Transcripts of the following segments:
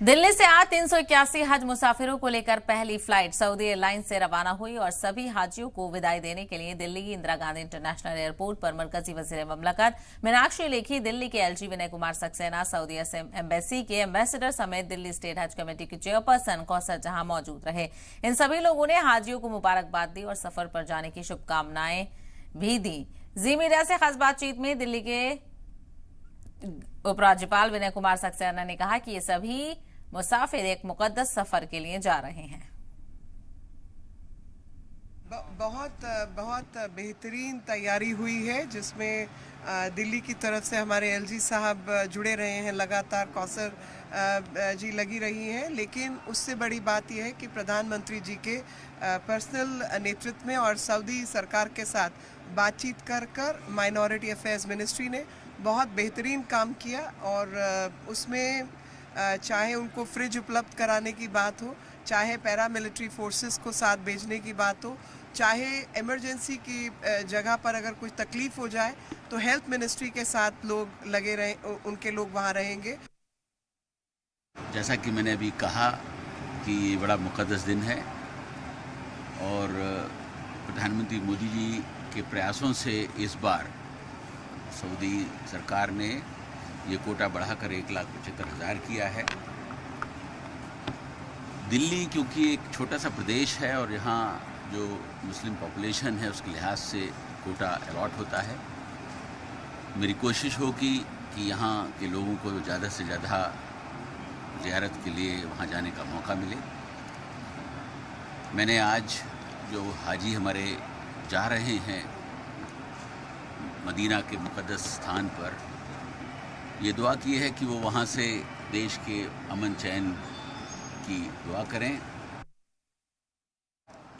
दिल्ली से आज 381 हज मुसाफिरों को लेकर पहली फ्लाइट सऊदी एयरलाइंस से रवाना हुई और सभी हाजियों को विदाई देने के लिए दिल्ली की इंदिरा गांधी इंटरनेशनल एयरपोर्ट पर मरकजी वजीर ममलकत मीनाक्षी लेखी, दिल्ली के LG Vinay Kumar Saxena, Saudi embassy के एम्बेसडर समेत दिल्ली स्टेट हज कमेटी की चेयरपर्सन कौसर जहां मौजूद रहे। इन सभी लोगों ने हाजियों को मुबारकबाद दी और सफर पर जाने की शुभकामनाएं भी दी। जी मीडिया से खास बातचीत में दिल्ली के उपराज्यपाल विनय कुमार सक्सेना ने कहा कि ये सभी मुसाफिर एक मुकद्दस सफर के लिए जा रहे हैं। बहुत बेहतरीन तैयारी हुई है, जिसमें दिल्ली की तरफ से हमारे एलजी साहब जुड़े रहे हैं, लगातार कौसर जी लगी रही हैं। लेकिन उससे बड़ी बात यह है कि प्रधानमंत्री जी के पर्सनल नेतृत्व में और सऊदी सरकार के साथ बातचीत कर माइनॉरिटी अफेयर्स मिनिस्ट्री ने बहुत बेहतरीन काम किया। और उसमें चाहे उनको फ्रिज उपलब्ध कराने की बात हो, चाहे पैरामिलिट्री फोर्सेस को साथ भेजने की बात हो, चाहे इमरजेंसी की जगह पर अगर कुछ तकलीफ हो जाए तो हेल्थ मिनिस्ट्री के साथ लोग लगे रहे, उनके लोग वहाँ रहेंगे। जैसा कि मैंने अभी कहा कि ये बड़ा मुकद्दस दिन है और प्रधानमंत्री मोदी जी के प्रयासों से इस बार सऊदी सरकार ने ये कोटा बढ़ाकर 1,75,000 किया है। दिल्ली क्योंकि एक छोटा सा प्रदेश है और यहाँ जो मुस्लिम पॉपुलेशन है उसके लिहाज से कोटा अलॉट होता है। मेरी कोशिश होगी कि यहाँ के लोगों को ज़्यादा से ज़्यादा ज़ियारत के लिए वहाँ जाने का मौका मिले। मैंने आज जो हाजी हमारे जा रहे हैं मदीना के मुकद्दस स्थान पर, ये दुआ की है कि वो वहाँ से देश के अमन चैन की दुआ करें।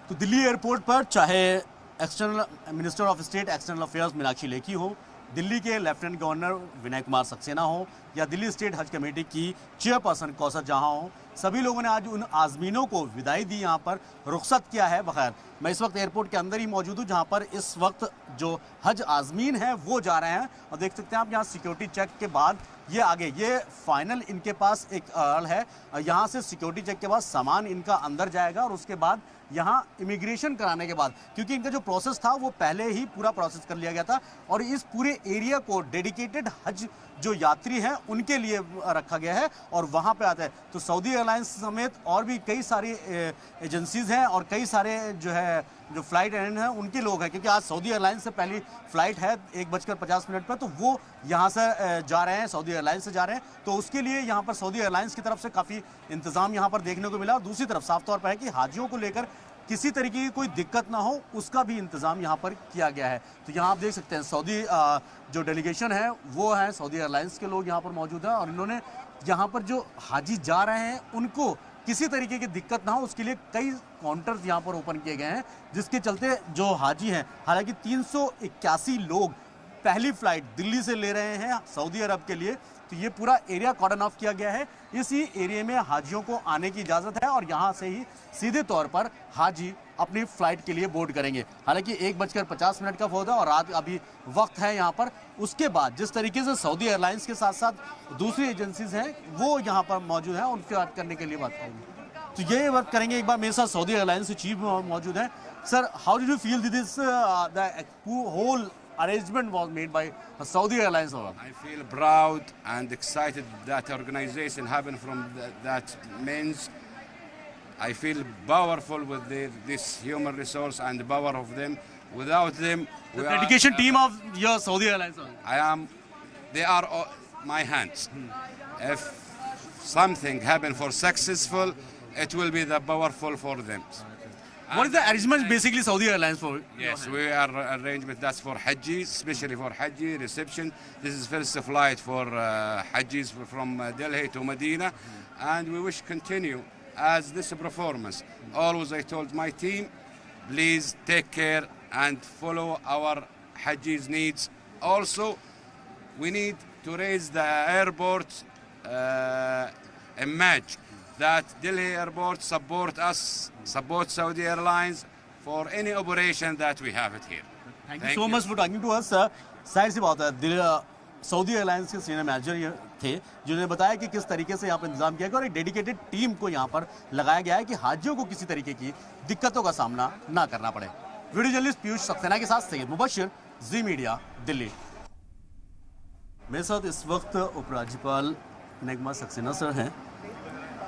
तो दिल्ली एयरपोर्ट पर चाहे external minister of state external affairs Meenakshi Lekhi हो, दिल्ली के लेफ्टिनेंट गवर्नर विनय कुमार सक्सेना हो या दिल्ली स्टेट हज कमेटी की चेयरपर्सन कौसर जहां हो, सभी लोगों ने आज उन आज़मीनों को विदाई दी, यहाँ पर रुखसत किया है। बखैर मैं इस वक्त एयरपोर्ट के अंदर ही मौजूद हूँ, जहाँ पर इस वक्त जो हज आज़मीन हैं वो जा रहे हैं और देख सकते हैं आप यहाँ सिक्योरिटी चेक के बाद ये आगे ये फाइनल इनके पास एक अड़ है। यहाँ से सिक्योरिटी चेक के बाद सामान इनका अंदर जाएगा और उसके बाद यहाँ इमिग्रेशन कराने के बाद, क्योंकि इनका जो प्रोसेस था वो पहले ही पूरा प्रोसेस कर लिया गया था और इस पूरे एरिया को डेडिकेटेड हज जो यात्री हैं उनके लिए रखा गया है और वहाँ पे आते हैं। तो सऊदी एयरलाइंस समेत और भी कई सारी एजेंसीज हैं और कई सारे जो फ्लाइट अटेंडेंट हैं उनके लोग हैं, क्योंकि आज सऊदी एयरलाइंस से पहली फ़्लाइट है 1:50 पर, तो वो यहाँ से जा रहे हैं, सऊदी एयरलाइंस से जा रहे हैं। तो उसके लिए यहाँ पर सऊदी एयरलाइंस की तरफ से काफ़ी इंतज़ाम यहाँ पर देखने को मिला और दूसरी तरफ साफ तौर पर है कि हाजियों को लेकर किसी तरीके की कोई दिक्कत ना हो, उसका भी इंतज़ाम यहाँ पर किया गया है। तो यहाँ आप देख सकते हैं सऊदी जो डेलीगेशन है वो है सऊदी एयरलाइंस के लोग यहाँ पर मौजूद हैं और इन्होंने यहाँ पर जो हाजी जा रहे हैं उनको किसी तरीके की दिक्कत ना हो उसके लिए कई काउंटर्स यहाँ पर ओपन किए गए हैं, जिसके चलते जो हाजी हैं, हालांकि 381 लोग पहली फ्लाइट दिल्ली से ले रहे हैं सऊदी अरब के लिए, तो ये पूरा एरिया कॉर्डन ऑफ किया गया है। इसी एरिया में हाजियों को आने की इजाज़त है और यहाँ से ही सीधे तौर पर हाजी अपनी फ़्लाइट के लिए बोर्ड करेंगे। हालांकि 1:50 का फोन है और रात अभी वक्त है यहाँ पर। उसके बाद जिस तरीके से सऊदी एयरलाइंस के साथ साथ दूसरी एजेंसीज हैं वो यहाँ पर मौजूद हैं, उनसे बात करने के लिए बात करेंगे। तो ये बात करेंगे, एक बार मेरे साथ सऊदी एयरलाइंस के चीफ मौजूद हैं। Sir, how did you feel this the whole arrangement was made by Saudi Airlines? I feel proud and excited that organization happened from that means. I feel powerful with this human resource and the power of them. Without them, the dedication team of your Saudi Airlines. They are my hands. If something happen for successful, it will be the powerful for them. What is the arrangement basically Saudi Airlines for? Yes, we are arrangement that's for Hajjis, especially for Hajji reception. This is first flight for Hajjis from Delhi to Medina, and we wish continue as this performance. Always I told my team, please take care and follow our Hajjis needs. Also, we need to raise the airport image. That Delhi Airport support us, support Saudi Airlines for any operation that we have it here. Thank you so much for talking to us, sir. Side से बात है, Saudi airlines के senior manager थे, जिन्होंने बताया कि किस तरीके से यहाँ पर इंतजाम किया गया और एक डेडिकेटेड टीम को यहाँ पर लगाया गया है कि हाजियों को किसी तरीके की दिक्कतों का सामना ना करना पड़े। वीडियो जर्नलिस्ट पीयूष सक्सेना के साथ सैयद मुबशिर, जी मीडिया, दिल्ली। मेरे साथ इस वक्त उपराज्यपाल विनय कुमार सक्सेना सर हैं।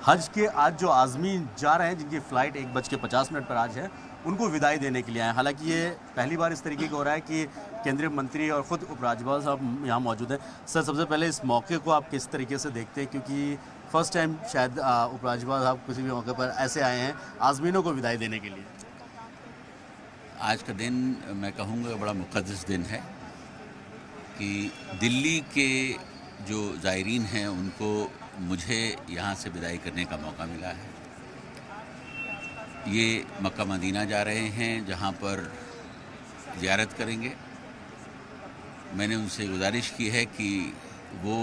हज के आज जो आज़मीन जा रहे हैं, जिनकी फ़्लाइट 1:50 पर आज है, उनको विदाई देने के लिए आए। हालांकि ये पहली बार इस तरीके का हो रहा है कि केंद्रीय मंत्री और ख़ुद उपराज्यपाल साहब यहाँ मौजूद हैं। सर, सबसे पहले इस मौके को आप किस तरीके से देखते हैं, क्योंकि फ़र्स्ट टाइम शायद उपराज्यपाल साहब किसी भी मौके पर ऐसे आए हैं आज़मीनों को विदाई देने के लिए। आज का दिन मैं कहूँगा बड़ा मुक़द्दस दिन है कि दिल्ली के जो ज़ायरीन हैं उनको मुझे यहाँ से विदाई करने का मौका मिला है। ये मक्का मदीना जा रहे हैं जहाँ पर ज़ियारत करेंगे। मैंने उनसे गुजारिश की है कि वो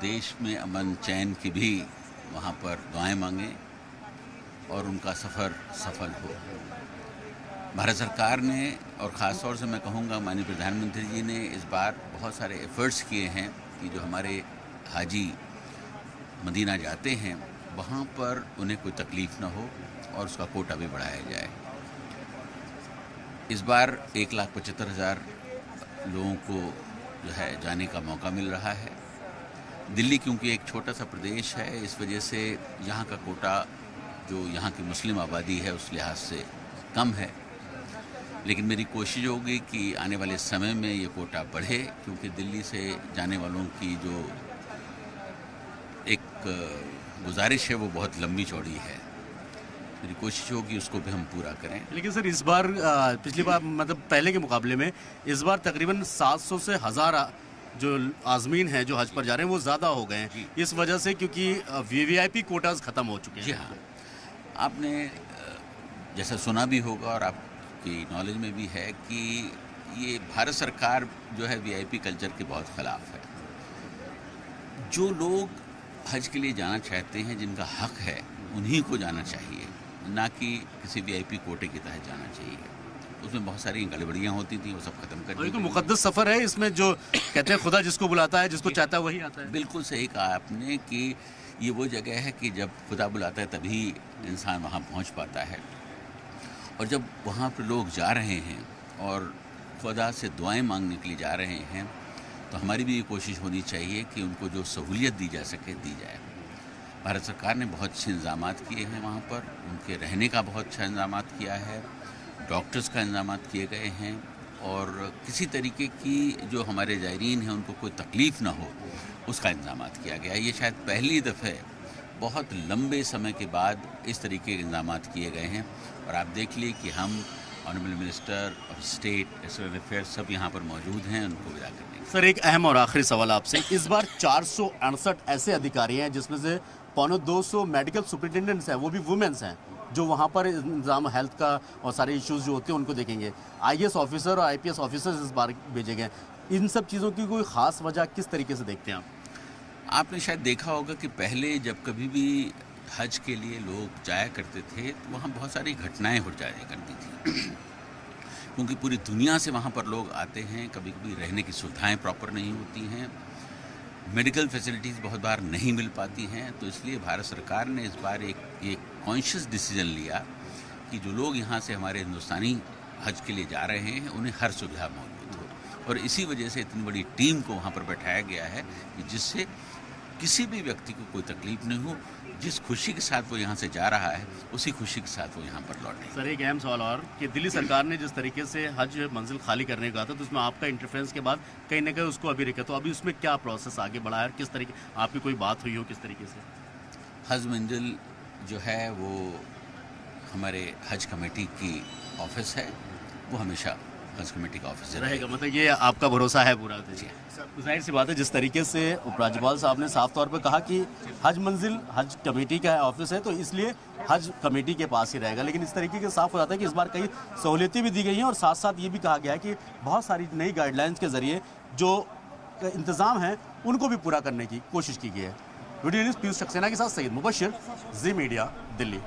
देश में अमन चैन की भी वहाँ पर दुआएं मांगें और उनका सफ़र सफल हो। भारत सरकार ने और ख़ास तौर से मैं कहूँगा माननीय प्रधानमंत्री जी ने इस बार बहुत सारे एफ़र्ट्स किए हैं कि जो हमारे हाजी मदीना जाते हैं वहाँ पर उन्हें कोई तकलीफ़ ना हो और उसका कोटा भी बढ़ाया जाए। इस बार 1,75,000 लोगों को जो है जाने का मौका मिल रहा है। दिल्ली क्योंकि एक छोटा सा प्रदेश है, इस वजह से यहाँ का कोटा जो यहाँ की मुस्लिम आबादी है उस लिहाज से कम है, लेकिन मेरी कोशिश होगी कि आने वाले समय में ये कोटा बढ़े, क्योंकि दिल्ली से जाने वालों की जो एक गुजारिश है वो बहुत लंबी चौड़ी है। मेरी कोशिश होगी उसको भी हम पूरा करें। लेकिन सर, इस बार पिछली बार मतलब पहले के मुकाबले में इस बार तकरीबन 700 से 1000 जो आज़मीन हैं जो हज पर जा रहे हैं वो ज़्यादा हो गए हैं, इस वजह से क्योंकि वीवीआईपी कोटाज ख़त्म हो चुके हैं। जी हाँ, आपने जैसा सुना भी होगा और आपकी नॉलेज में भी है कि ये भारत सरकार जो है वीआईपी कल्चर के बहुत ख़िलाफ़ है। जो लोग हज के लिए जाना चाहते हैं, जिनका हक है, उन्हीं को जाना चाहिए, ना कि किसी वीआईपी कोटे के तहत जाना चाहिए। उसमें बहुत सारी गड़बड़ियाँ होती थी, वो सब खत्म कर दी। तो मुकद्दस सफ़र है, इसमें जो कहते हैं खुदा जिसको बुलाता है, जिसको चाहता है वही आता है। बिल्कुल सही कहा आपने कि ये वो जगह है कि जब खुदा बुलाता है तभी इंसान वहाँ पहुँच पाता है। और जब वहाँ पर लोग जा रहे हैं और खुदा से दुआएं मांगने के लिए जा रहे हैं, तो हमारी भी ये कोशिश होनी चाहिए कि उनको जो सहूलियत दी जा सके दी जाए। भारत सरकार ने बहुत अच्छे इंतजाम किए हैं वहाँ पर, उनके रहने का बहुत अच्छा इंतजाम किया है, डॉक्टर्स का इंतजाम किए गए हैं, और किसी तरीके की जो हमारे ज़ायरीन हैं उनको कोई तकलीफ़ ना हो उसका इंतजाम किया गया है। ये शायद पहली दफ़े बहुत लंबे समय के बाद इस तरीके के इंतजाम किए गए हैं। और आप देख लिए कि हम honourable minister of state external affairs सब यहाँ पर मौजूद हैं उनको विदा करने के। सर, एक अहम और आखिरी सवाल आपसे। इस बार 468 ऐसे अधिकारी हैं जिसमें से 250 मेडिकल सुपरिटेंडेंट्स हैं, वो भी वुमेन्स हैं, जो वहाँ पर इंतजाम हेल्थ का और सारे इश्यूज़ जो होते हैं उनको देखेंगे। आईएएस ऑफिसर और आईपीएस ऑफिसर्स इस बार भेजे गए। इन सब चीज़ों की कोई ख़ास वजह किस तरीके से देखते हैं आप? आपने शायद देखा होगा कि पहले जब कभी भी हज के लिए लोग जाया करते थे तो वहाँ बहुत सारी घटनाएं हो जाया करती थी क्योंकि पूरी दुनिया से वहाँ पर लोग आते हैं। कभी कभी रहने की सुविधाएं प्रॉपर नहीं होती हैं, मेडिकल फैसिलिटीज़ बहुत बार नहीं मिल पाती हैं। तो इसलिए भारत सरकार ने इस बार एक कॉन्शियस डिसीजन लिया कि जो लोग यहाँ से हमारे हिंदुस्तानी हज के लिए जा रहे हैं उन्हें हर सुविधा मौजूद हो, और इसी वजह से इतनी बड़ी टीम को वहाँ पर बैठाया गया है कि जिससे किसी भी व्यक्ति को कोई तकलीफ नहीं हो। जिस खुशी के साथ वो यहाँ से जा रहा है उसी खुशी के साथ वो यहाँ पर लौटे। सर, एक अहम सवाल और कि दिल्ली सरकार ने जिस तरीके से हज मंजिल खाली करने का था तो उसमें आपका इंटरफेरेंस के बाद कहीं ना कहीं उसको अभी रखा, तो अभी उसमें क्या प्रोसेस आगे बढ़ा है, किस तरीके आपकी कोई बात हुई हो किस तरीके से? हज मंजिल जो है वो हमारे हज कमेटी की ऑफिस है, वो हमेशा हज कमेटी का ऑफिस रहेगा। मतलब ये आपका भरोसा है पूरा? जाहिर सी बात है, जिस तरीके से उपराज्यपाल साहब ने साफ तौर पे कहा कि हज मंजिल हज कमेटी का ऑफिस है तो इसलिए हज कमेटी के पास ही रहेगा, लेकिन इस तरीके के साफ हो जाता है कि इस बार कई सहूलियतें भी दी गई हैं और साथ साथ ये भी कहा गया है कि बहुत सारी नई गाइडलाइंस के ज़रिए जो इंतज़ाम हैं उनको भी पूरा करने की कोशिश की गई है। वीडियो जर्नलिस्ट पीयूष सक्सेना के साथ सैयद मुबशिर, जी मीडिया, दिल्ली।